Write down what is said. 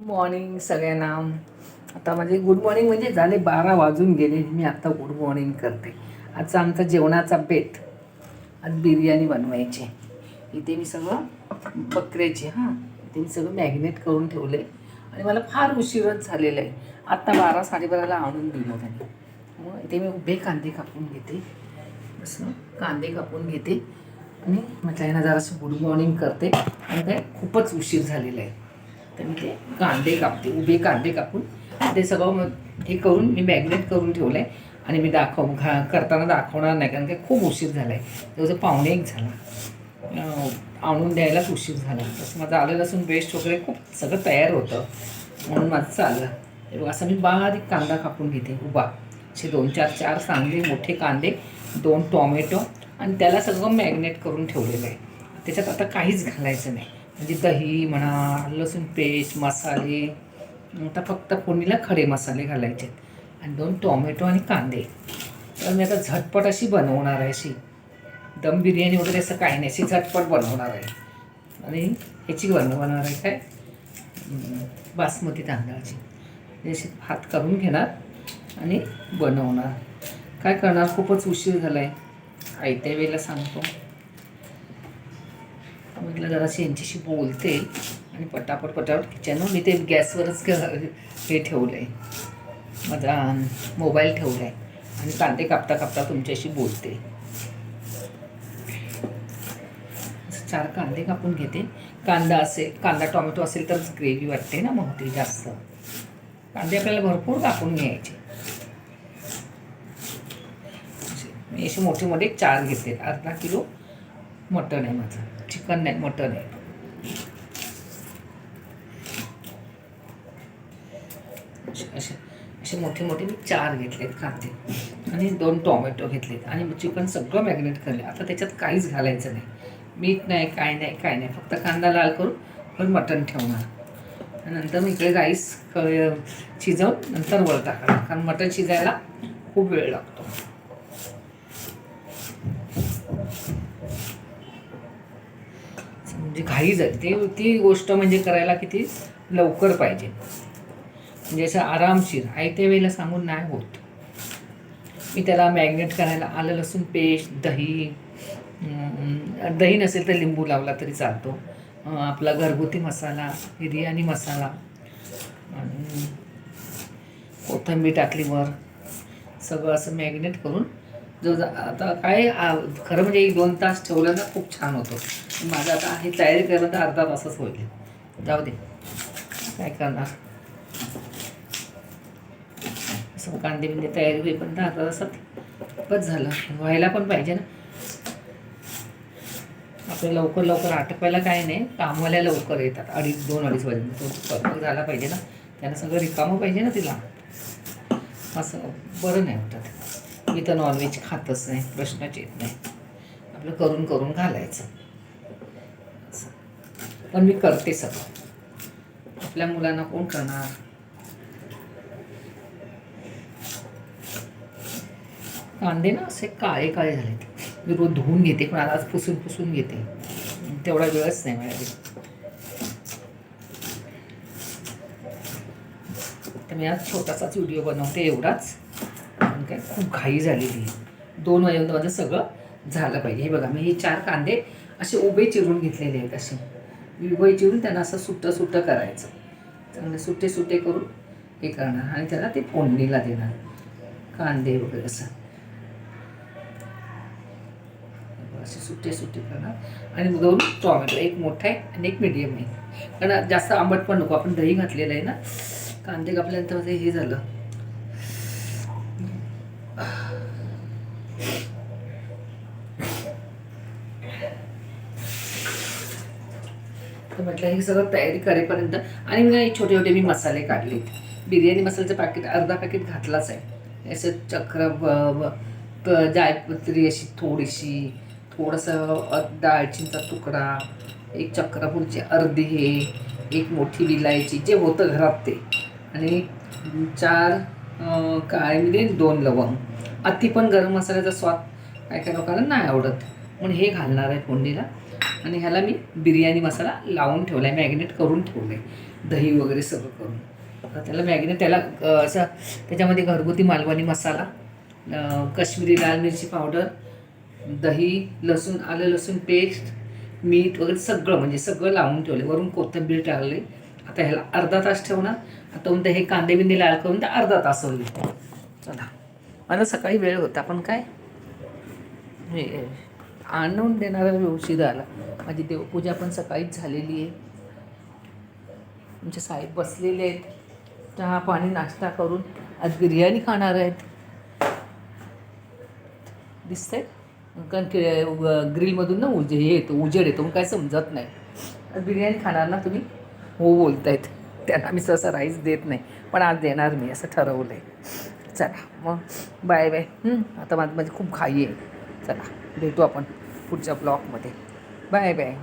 Morning सगळ्यांना. आता म्हणजे गुड मॉर्निंग म्हणजे झाले 12 वाजून गेले. मी आत्ता गुड मॉर्निंग करते. आजचा आमचा जेवणाचा बेत. आज बिर्याणी बनवायची. इथे मी सगळं बकऱ्याचे इथे मी सगळं मॅग्नेट करून ठेवले आणि मला फार उशीरच झालेला आहे. आत्ता 12-12:30ला आणून दिलं त्याने. मग इथे मी उभे कांदे कापून घेते. असं कांदे कापून घेते आणि म्हटलं आहे ना जरासं गुड मॉर्निंग करते आणि काय खूपच उशीर झालेला आहे. तर मी ते कांदे कापते, उभे कांदे कापून ते सगळं हे करून मी मॅग्नेट करून ठेवलं आहे आणि मी करताना दाखवणार नाही कारण काय खूप उशीर झाला आहे. जवळजवळ 1:45 झाला. आणून द्यायलाच उशीर झाला. तसं माझं आलं लसूण पेस्ट वगैरे खूप सगळं तयार होतं म्हणून माझं चाललं. असं मी बारीक कांदा कापून घेते उभा. असे 2-4 चांगले मोठे कांदे, 2 टॉमॅटो आणि त्याला सगळं मॅग्नेट करून ठेवलेलं आहे. त्याच्यात आता काहीच घालायचं नाही. म्हणजे दही म्हणा, लसूण पेस्ट, मसाले, आता फक्त फोडणीला खडे मसाले घालायचे आणि 2 टॉमॅटो आणि कांदे. तर मी आता झटपट अशी बनवणार आहे. अशी दम बिर्याणी वगैरे असं काही नाही, अशी झटपट बनवणार आहे. आणि ह्याची बनवणार आहे काय बासमती तांदळाची. अशी भात करून घेणार आणि बनवणार. काय करणार, खूपच उशीर झाला आहे. आयत्या वेळेला सांगतो म्हटलं जराशी यांच्याशी बोलते आणि पटापट किचनवर मी ते गॅसवरच हे ठेवलं आहे, माझा मोबाईल ठेवला आहे आणि कांदे कापता कापता तुमच्याशी बोलते. 4 कांदे कापून घेते. कांदा टोमॅटो असेल तरच ग्रेव्ही वाटते ना, मग ते जास्त कांदे आपल्याला भरपूर कापून घ्यायचे. मी असे मोठे मोठे 4 घेतले. अर्धा किलो मटण आहे माझं, चिकन नाही मटण आहे. असे असे मोठे मोठे मी 4 घेतलेत कांदे आणि 2 टोमॅटो घेतलेत आणि चिकन सगळं मॅग्नेट करले. आता त्याच्यात काहीच घालायचं नाही, मीठ नाही, काय नाही, फक्त कांदा लाल करून पण मटण ठेवणार. नंतर मी इकडे राईस शिजवून नंतर वर टाकणार कारण मटण शिजायला खूप वेळ लागतो. म्हणजे घाई जाते ती गोष्ट, म्हणजे करायला किती लवकर पाहिजे. म्हणजे असं आरामशीर आयत्या वेळेला सांगून नाही होत. मी त्याला मॅग्नेट करायला आलं लसूण पेस्ट, दही नसेल तर लिंबू लावला तरी चालतो. आपला घरगुती मसाला, बिर्याणी मसाला आणि कोथिंबीर टाकली वर, सगळं असं मॅग्नेट करून आता काय खरं म्हणजे 1-2 तास ठेवलं ना खूप छान होतं. माझं आता हे तयारी करणं तर अर्धा तासच होईल. जाऊ दे, काय करणार. असं कांदे बिंदे तयारी होईपर्यंत अर्धा तासात बस झालं. व्हायला पण पाहिजे ना आपलं, लवकर आटपायला काय नाही. कामवाल्या लवकर येतात 2-2:30 वाजेपर्यंत. तो स्वयंपाक झाला पाहिजे ना, त्यांना सगळं रिकामं पाहिजे ना तिला. असं बरं नाही वाटत. मी तर नॉनव्हेज खातच नाही, प्रश्नच येत नाही. आपलं करून घालायचं. पण मी करते सगळं. आपल्या मुलांना कोण करणार. कांदे ना असे काळे झालेत. मी रोज धुवून घेते पण आज पुसून घेते, तेवढा वेळच नाही मिळाला. तर मी आज छोटासाच व्हिडिओ बनवते एवढाच. पण काय खूप घाई झालेली आहे. 2 वाजेपर्यंत माझं सगळं झालं पाहिजे. हे बघा, मी हे 4 कांदे असे उभे चिरून घेतलेले आहेत. असे उभे चिरून त्यांना असं सुट्टं करायचं. चांगले सुट्टे करून हे करणार आणि त्याला ते फोडणीला देणार. कांदे वगैरे असं असे सुट्टे करणार आणि 2 टोमॅटो, एक मोठा आहे आणि एक मीडियम आहे. कारण जास्त आंबट पण नको, आपण दही घातलेलं आहे ना. कांदे कापल्यानंतर हे झालं. तर म्हटलं हे सगळं तयारी करेपर्यंत आणि मी छोटे मी मसाले काढले. बिर्याणी मसाल्याचं पॅकेट अर्धा पॅकेट घातलाच आहे. असं चक्र जायपत्री अशी थोडंसं दालचिनीचा तुकडा, एक चक्रफूलची अर्धी, एक मोठी विलायची जे होतं घरात ते, आणि 4 काळे मिरी, 2 लवंग. अति पण गरम मसाल्याचा स्वाद काय लोकांना नाही आवडत म्हणून हे घालणार आहे फोडणीला. आणि ह्याला मी बिर्याणी मसाला लावून ठेवला आहे, मॅग्नेट करून ठेवलं आहे. दही वगैरे सगळं करून. आता त्याला मॅगिनेट त्याला असं त्याच्यामध्ये घरगुती मालवणी मसाला, काश्मीरी लाल मिरची पावडर, दही, लसूण, आलं लसूण पेस्ट, मीठ वगैरे सगळं म्हणजे सगळं लावून ठेवले. वरून कोथिंबीर टाकले. आता ह्याला अर्धा तास ठेवणार. आता म्हणते हे कांदे बिंदे लाल करून तर अर्धा तास होईल. चला, मला सकाळी वेळ होता पण काय हे आणून देणारा उशीर आला. माझी देवपूजा पण सकाळीच झालेली आहे. आमचे साहेब बसलेले आहेत, चहा पाणी नाश्ता करून. आज बिर्याणी खाणार आहेत दिसतंय, कारण की ग्रिलमधून ना हे येतो, उजेड येतो, मग काय समजत नाही. आज बिर्याणी खाणार ना तुम्ही? हो बोलतायत. त्यांना मी सहसा राईस देत नाही, पण आज देणार मी असं ठरवलं आहे. चला मग बाय बाय. आता माझी खूप घाई आहे. चला भेटू आपण पुढच्या ब्लॉगमध्ये. Bye bye.